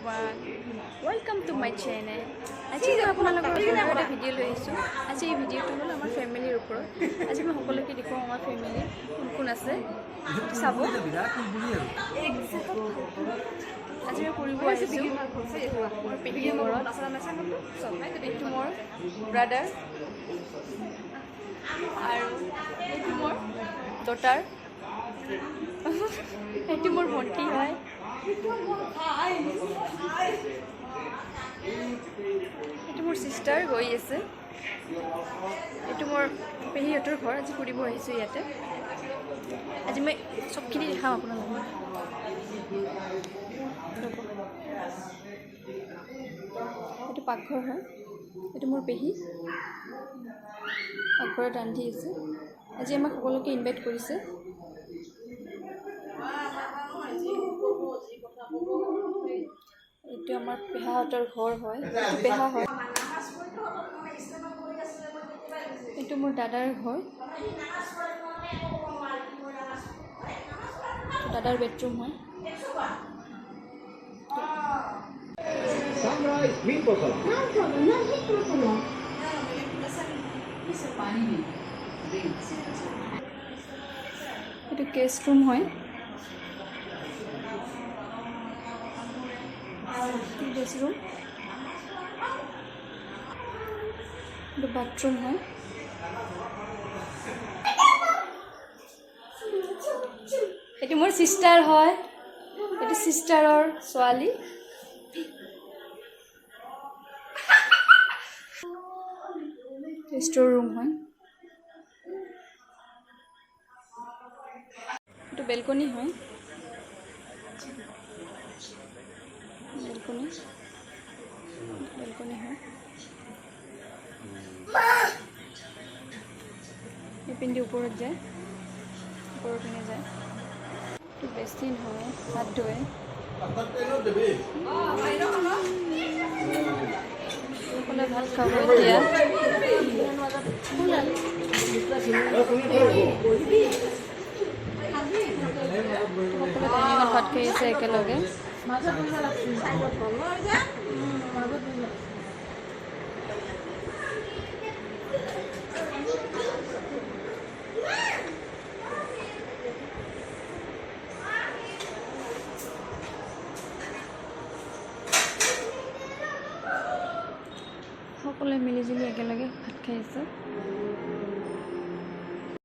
everyone, welcome to my channel. আজি মই আপোনালোকৰ এটা ভিডিঅ' লৈ আহিছোঁ। আজি এই ভিডিঅ'টো হ'ল আমাৰ ফেমিলিৰ ওপৰত। আজি মই সকলোকে দেখুৱাম আমাৰ ফেমিলি কোন কোন আছে চাব। আজি মই ফুৰিব আহিছোঁ মোৰ পেহীৰ ঘৰত। এইটো মোৰ ব্ৰাদাৰ আৰু এইটো মোৰ ডটাৰ, এইটো মোৰ ভণ্টি হয়। এইটো মোৰ চিষ্টাৰ গৈ আছে। এইটো মোৰ পেহীহঁতৰ ঘৰ। আজি ফুৰিব আহিছোঁ ইয়াতে। আজি মই চবখিনি দেখাম আপোনালোকক। এইটো পাকঘৰ হয়। এইটো মোৰ পেহী পাকঘৰত ৰান্ধি আছে। আজি আমাক সকলোকে ইনভাইট কৰিছে। এইটো আমাৰ পেহাহঁতৰ ঘৰ হয়। এইটো পেহা হয়। এইটো মোৰ দাদাৰ ঘৰ। দাদাৰ বেডৰুম হয়। এইটো গেষ্ট ৰুম হয়। Guest room. এইটো বাথৰুম হয়। এইটো মোৰ চিষ্টাৰ হয়। এইটো চিষ্টাৰৰ ছোৱালী। ষ্ট'ৰ ৰুম হয়। এইটো বেলকনি হয়। বেলকনি হয়। এইপিনে ওপৰত যায়, ওপৰৰ পিনে যায়। এইটো বেচিন হয়, হাত ধুৱে। সকলোৱে ভাত খাব এতিয়া। সকলোৱে ডাইনিঙত ভাত খাই আছে একেলগে। সকলোৱে মিলিজুলি একেলগে ভাত খাই আছে।